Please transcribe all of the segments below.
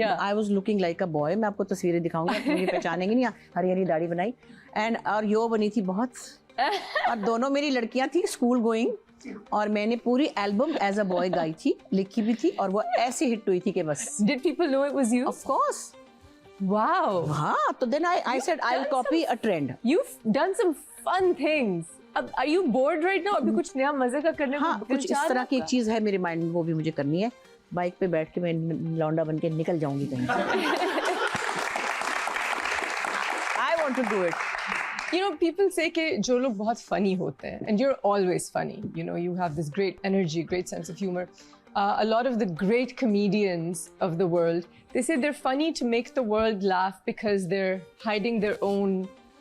I was looking like a boy. मैं आपको तस्वीरें दिखाऊंगी, आप मुझे पहचानेंगे नहीं. हरी हरी दाढ़ी बनाई एंड और यो बनी थी बहुत. और दोनों मेरी लड़कियां थी स्कूल गोइंग, और मैंने पूरी एल्बम एज अ बॉय गाई थी, लिखी भी थी, और वो ऐसे हिट हुई थी कि बस. Did people know it was you? Of course. Wow. हाँ, तो then I said I will copy a trend. You've done some fun things. अब are you bored right now? अभी कुछ नया मजे का करने हाँ, को कुछ इस तरह की एक चीज है मेरे माइंड में, वो भी मुझे करनी है. बाइक पे बैठ के मैं लौंडा बन के निकल जाऊंगी कहीं. I want to do it. You know, people say कि जो लोग बहुत funny होते हैं, and you're always funny. You know, you have this great energy, great sense of humor. A lot of the great comedians of the world, they say they're funny to make the world laugh because they're hiding their own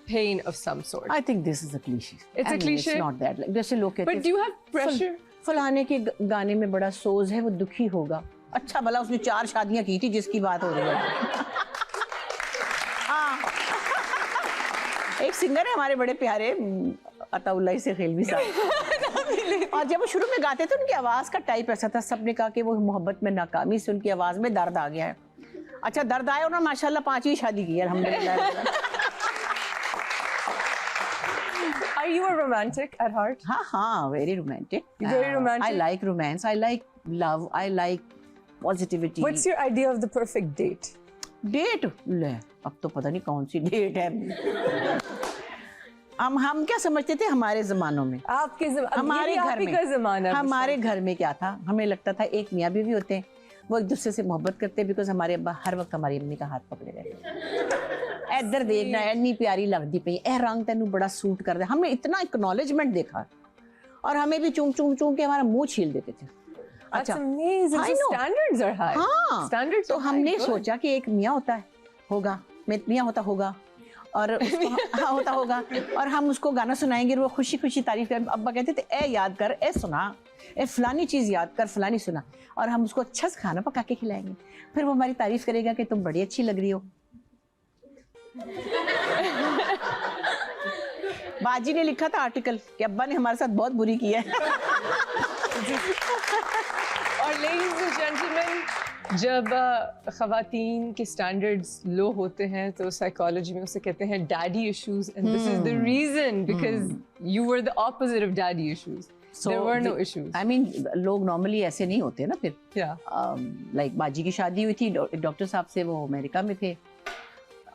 pain of some sort. I think this is a cliche. It's a cliche? It's not that. Like, जैसे लोग कहते हैं. But do you have pressure? फलाने के गाने में बड़ा सोज है, वो दुखी होगा. अच्छा भला उसने 4 शादियां की थी जिसकी बात हो रही है. हाँ. एक सिंगर है हमारे बड़े प्यारे, अताउल्लाह से खेलवी साहब. और जब वो शुरू में गाते थे उनकी आवाज का टाइप ऐसा था, सबने कहा कि वो मोहब्बत में नाकामी से उनकी आवाज में दर्द आ गया है. अच्छा दर्द आया, उन्होंने माशाल्लाह 5वीं शादी की है अल्हम्दुलिल्लाह. Are you a romantic at heart? हाँ, very romantic. Very romantic? I like romance. I like love. I like positivity. What's your idea of the perfect date? Date ले, अब तो पता नहीं कौन सी डेट है. हम क्या समझते थे हमारे जमानों में, हमारे घर में, हमारे घर में क्या था, हमें लगता था एक मियाँ बीवी होते हैं, वो एक दूसरे से मोहब्बत करते हैं बिकॉज हमारे अब्बा हर वक्त हमारी अम्मी का हाथ पकड़े रहते. इधर देखना, इतनी प्यारी लगती पई, ए रंग तेनू बड़ा सूट कर दे. हमने इतना एक्नॉलेजमेंट देखा, और हमें भी चूम चूम चूम के हमारा मुंह छील देते थे. अच्छा, standards are high. हाँ, Standards तो हमने सोचा कि एक मियाँ होता है होगा, मियाँ होता होगा, और हाँ होता होगा, और हम उसको गाना सुनाएंगे और वो खुशी खुशी तारीफ कर. अब्बा कहते थे ए याद कर, ए सुना, ए फलानी चीज़ याद कर, फलानी सुना, और हम उसको अच्छा सा खाना पका के खिलाएंगे. फिर वो हमारी तारीफ करेगा कि तुम बड़ी अच्छी लग रही हो. बाजी ने लिखा था आर्टिकल कि अब्बा ने हमारे साथ बहुत बुरी की है. और ladies and gentlemen, जब ख़वातीन के स्टैंडर्ड्स लो होते हैं तो साइकोलॉजी में उसे कहते हैं daddy issues, and this is the reason because you were the opposite of daddy issues. There were no issues. I mean, लोग नॉर्मली ऐसे नहीं होते ना. फिर लाइक बाजी की शादी हुई थी डॉक्टर साहब से, वो अमेरिका में थे,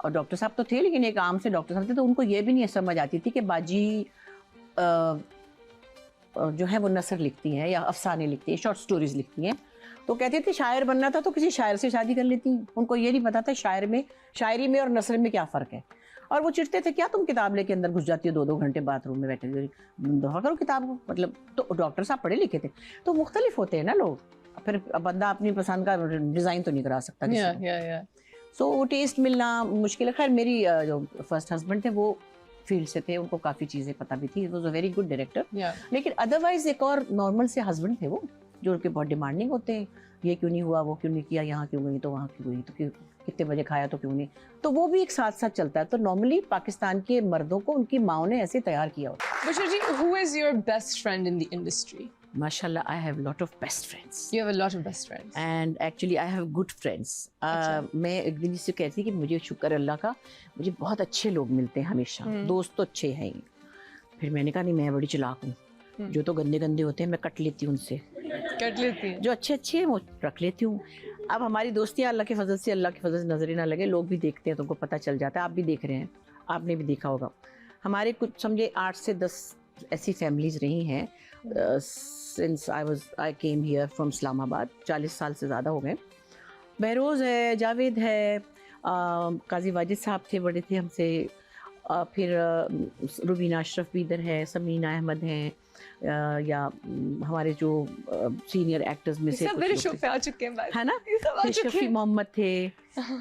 और डॉक्टर साहब तो थे लेकिन एक आम से डॉक्टर साहब थे, तो उनको ये भी नहीं समझ आती थी कि बाजी जो है वो नसर लिखती हैं या अफसाने लिखती हैं, शॉर्ट स्टोरीज लिखती हैं. तो कहते थे शायर बनना था तो किसी शायर से शादी कर लेती. उनको ये नहीं पता था शायरी में और नसर में क्या फ़र्क है. और वो चिढ़ते थे, क्या तुम किताब लेके अंदर घुस जाती हो 2-2 घंटे बाथरूम में बैठे, दफा करो किताब को. मतलब तो डॉक्टर साहब पढ़े लिखे थे, तो मुख्तलिफ होते हैं ना लोग. फिर बंदा अपनी पसंद का डिज़ाइन तो नहीं करा सकता किसी. सो वो टेस्ट मिलना मुश्किल है. खैर मेरी जो फर्स्ट हस्बैंड थे वो फील्ड से थे, उनको काफ़ी चीज़ें पता भी थी. Was a very good director. लेकिन अदरवाइज एक और नॉर्मल से हस्बैंड थे वो, जो उनके बहुत डिमांडिंग होते हैं. ये क्यों नहीं हुआ, वो क्यों नहीं किया, यहाँ क्यों गई तो वहाँ क्यों गई, तो क्यों, कितने बजे खाया तो क्यों नहीं. तो वो भी एक साथ साथ चलता है. तो नॉर्मली पाकिस्तान के मर्दों को उनकी माओ ने ऐसे तैयार किया होता है. बुशरा जी, who is your best friend in the industry? माशाल्लाह, I have lot of best friends. You have a lot of best friends. And actually I have good friends. मैं एक दिन से कहती कि मुझे शुक्र अल्लाह का, मुझे बहुत अच्छे लोग मिलते हैं हमेशा. दोस्त तो अच्छे हैं ही. फिर मैंने कहा नहीं, मैं बड़ी चालाक हूँ. जो तो गंदे गंदे होते हैं मैं कट लेती हूँ उनसे. कट लेती है. जो अच्छे अच्छे हैं वो रख लेती हूँ. अब हमारी दोस्तियाँ अल्लाह के फजल से, अल्लाह के फजल से नजर ही ना लगे, लोग भी देखते हैं तो उनको पता चल जाता है. आप भी देख रहे हैं, आपने भी देखा होगा. हमारे कुछ समझे 8 से 10 ऐसी फैमिलीज रही हैं since I came here from Islamabad. 40 साल से ज़्यादा हो गए. बहरोज़ है, जावेद है, काजी वाजिद साहब थे, बड़े थे हमसे. फिर रुबीना अशरफ भी इधर है, समीना अहमद हैं, या हमारे जो सीनियर एक्टर्स में से मेरे शो पे आ चुके हैं, है ना. शफी मोहम्मद थे.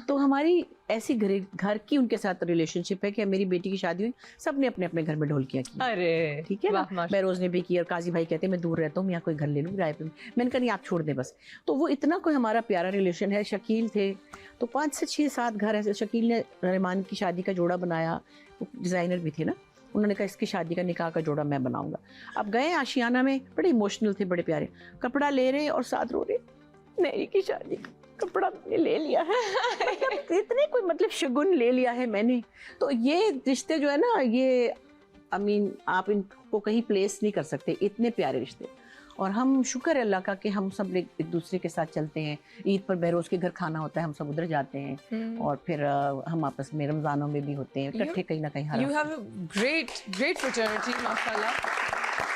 तो हमारी ऐसी घर की उनके साथ रिलेशनशिप है कि मेरी बेटी की शादी हुई, सब ने अपने अपने घर में ढोलकियाँ की. अरे ठीक है ना. बहरोज़ ने भी की, और काजी भाई कहते हैं मैं दूर रहता हूँ, मैं यहाँ कोई घर ले लूँ किराए पे. मैंने कहा नहीं, आप छोड़ दें बस. तो वो इतना कोई हमारा प्यारा रिलेशन है. शकील थे, तो 5 से 6-7 घर ऐसे. शकील ने रहमान की शादी का जोड़ा बनाया, डिज़ाइनर भी थे ना. उन्होंने कहा इसकी शादी का निकाह का जोड़ा मैं बनाऊंगा. अब गए आशियाना में, बड़े इमोशनल थे, बड़े प्यारे. कपड़ा ले रहे और साथ रो रहे, मेरी की शादी कपड़ा मैंने ले लिया है, मतलब इतने कोई मतलब शगुन ले लिया है मैंने। तो ये रिश्ते जो है ना, ये आप इनको कहीं प्लेस नहीं कर सकते, इतने प्यारे रिश्ते। और हम शुक्र है अल्लाह का कि हम सब एक दूसरे के साथ चलते हैं। ईद पर बहरोज़ के घर खाना होता है, हम सब उधर जाते हैं, और फिर हम आपस में रमज़ानों में भी होते हैं इकट्ठे कहीं ना कहीं। You have a great fraternity, माशाल्लाह।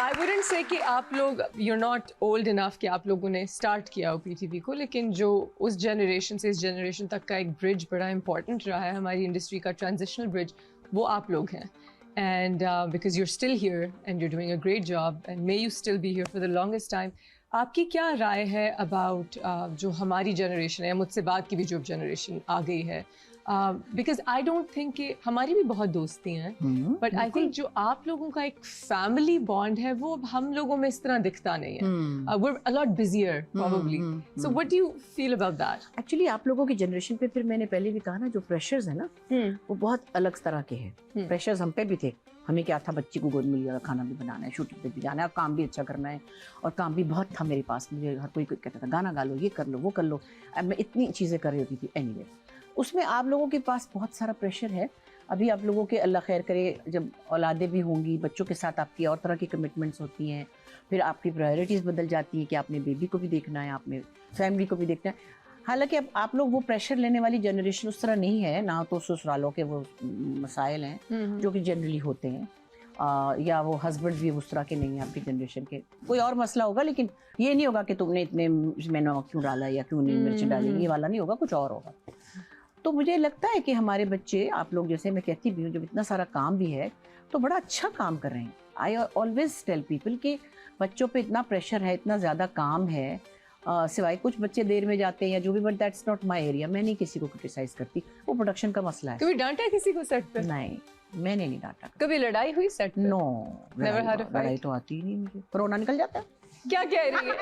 I wouldn't say कि आप लोग you're not old enough कि आप लोगों ने start किया हो PTV को, लेकिन जो उस generation से इस generation तक का एक bridge बड़ा important रहा है हमारी industry का, transitional bridge, वो आप लोग हैं। And because you're still here and you're doing a great job and may you still be here for the longest time, आपकी क्या राय है about जो हमारी generation है, मुझसे बाद की भी जो generation आ गई है? Because I don't think कि हमारी भी बहुत दोस्ती हैं, but I think जो आप लोगों का एक family bond है वो हम लोगों में इस तरह दिखता नहीं है। We're a lot busier probably. So what do you feel about that? Actually आप लोगों की जनरेशन पे, फिर मैंने पहले भी कहा ना, जो प्रेशर्स है ना वो बहुत अलग तरह के हैं। प्रेशर्स हम पे भी थे, हमें क्या था, बच्ची को गोद में लिया, खाना भी बनाना है, शूटिंग पे भी जाना है, और काम भी अच्छा करना है, और काम भी बहुत था मेरे पास। मुझे हर कोई कहता था गाना गा लो, ये कर लो, वो कर लो। अब मैं इतनी चीज़ें कर रही होती थी। एनीवे, उसमें आप लोगों के पास बहुत सारा प्रेशर है। अभी आप लोगों के अल्लाह खैर करे, जब औलादें भी होंगी, बच्चों के साथ आपकी और तरह की कमिटमेंट्स होती हैं, फिर आपकी प्रायोरिटीज़ बदल जाती हैं कि आपने बेबी को भी देखना है, आपने फैमिली को भी देखना है। हालांकि अब आप लोग वो प्रेशर लेने वाली जनरेशन उस तरह नहीं है ना, तो ससुरालों के वो मसाइल हैं जो कि जनरली होते हैं, या वो हस्बैंड भी उस तरह के नहीं हैं आपकी जनरेशन के। कोई और मसला होगा, लेकिन ये नहीं होगा कि तुमने इतने में नमक क्यों डाला या क्यों नहीं मिर्च डाली, ये वाला नहीं होगा, कुछ और होगा। तो मुझे लगता है कि हमारे बच्चे, आप लोग, जैसे मैं कहती भी हूँ, जब इतना सारा काम भी है तो बड़ा अच्छा काम कर रहे हैं। आई ऑलवेज टेल पीपल कि बच्चों पे इतना प्रेशर है, इतना ज़्यादा काम है, सिवाय कुछ बच्चे देर में जाते हैं या जो भी, but that's not my area. मैं नहीं किसी को क्रिटिसाइज करती, वो प्रोडक्शन का मसला है। कभी डांटा किसी को सेट पे? नहीं, मैंने नहीं डांटा। कभी लड़ाई हुई सेट पे? नो, लड़ाई तो आती ही नहीं मुझे। रोना निकल जाता है। क्या कह रही है?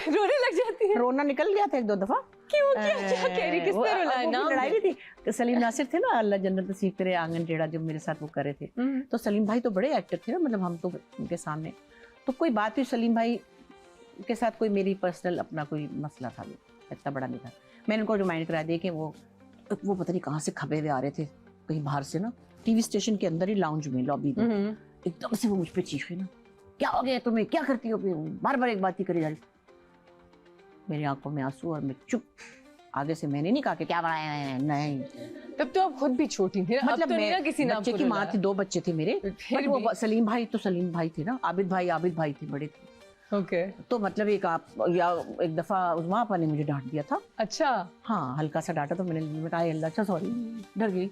रोने लग जाती है? रोना निकल गया था एक दो दफा। क्यों? क्या कह रही? किसने रुलाया? नाम लड़ाई भी थी। सलीम नासिर थे ना, अल्लाह जन्नत नसीब करे, आंगन टेढ़ा, जब मेरे साथ वो करे थे, तो सलीम भाई तो बड़े एक्टर थे ना, मतलब हम तो उनके सामने, तो कोई बात हुई सलीम भाई के साथ, कोई मेरी पर्सनल अपना कोई मसला था, इतना बड़ा नहीं था। मैंने उनको रिमाइंड करा दिया कि वो पता नहीं कहाँ से खबे हुए आ रहे थे, कहीं बाहर से ना, टीवी स्टेशन के अंदर ही लाउंज में, लॉबी में, एकदम से वो मुझ पे चीखे ना, क्या हो गया तुम्हें, क्या करती हो, बार बार एक बात ही करी जा रही। मेरी आंखों में आंसू और मैं चुप। आगे से मैंने नहीं कहा कि क्या बनाया है, नहीं। तब तो आप खुद भी छोटी थी, मतलब अब तो नहीं ना किसी ने बच्चे की माँ थी, 2 बच्चे थे मेरे, बट वो सलीम भाई तो सलीम भाई थे ना, आबिद भाई थे, बड़े थे। ओके। तो मतलब एक दफा उस्मा आपा ने मुझे डांट दिया था। अच्छा। हाँ, हल्का सा डांटा, तो मैंने कहा अल्लाह, अच्छा सॉरी, डर गई।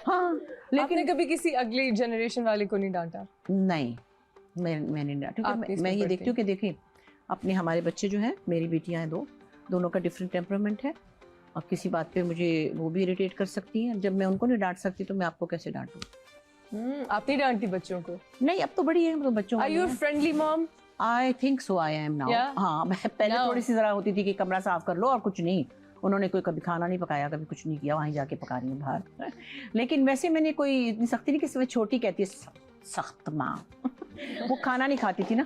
हाँ, लेकिन कभी किसी अगली जनरेशन वाले को नहीं डांटा? नहीं, मैंने डांटा। मैं ये देखती हूँ कि देखिए, अपने हमारे बच्चे जो हैं, मेरी बेटियां हैं 2, दोनों का डिफरेंट टेम्परामेंट है, और किसी बात पे मुझे वो भी इरिटेट कर सकती हैं। जब मैं उनको नहीं डांट सकती तो मैं आपको कैसे डांटूं? आप नहीं डांटती बच्चों को? नहीं, अब तो बड़ी है, तो बच्चों को। Are you a friendly mom? I think so, I am now. हाँ, मैं पहले थोड़ी सी जरा होती थी कि कमरा साफ कर लो और कुछ नहीं। उन्होंने कोई कभी खाना नहीं पकाया, कभी कुछ नहीं किया, वहीं जाके पका रही है बाहर। लेकिन वैसे मैंने कोई इतनी सख्ती नहीं, कि सिर्फ छोटी कहती है सख्त माँ। वो खाना नहीं खाती थी ना,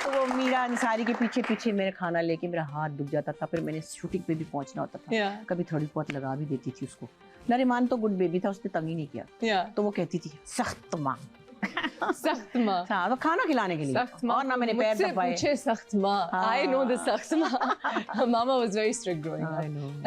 तो वो मीरा अंसारी के पीछे पीछे मेरे खाना लेके मेरा हाथ दुख जाता था, फिर मैंने शूटिंग पे भी पहुंचना होता था। कभी थोड़ी बहुत लगा भी देती थी उसको। नरिमान तो गुड बेबी था, उसने तंग ही नहीं किया। तो वो कहती थी सख्त माँ। सख्त माँ। हाँ, तो खाना खिलाने के लिए। सख्त माँ। और ना मैंने पैर दबाए। मुझसे पूछे सख्त माँ। I know the सख्त माँ। Mama was very strict growing up.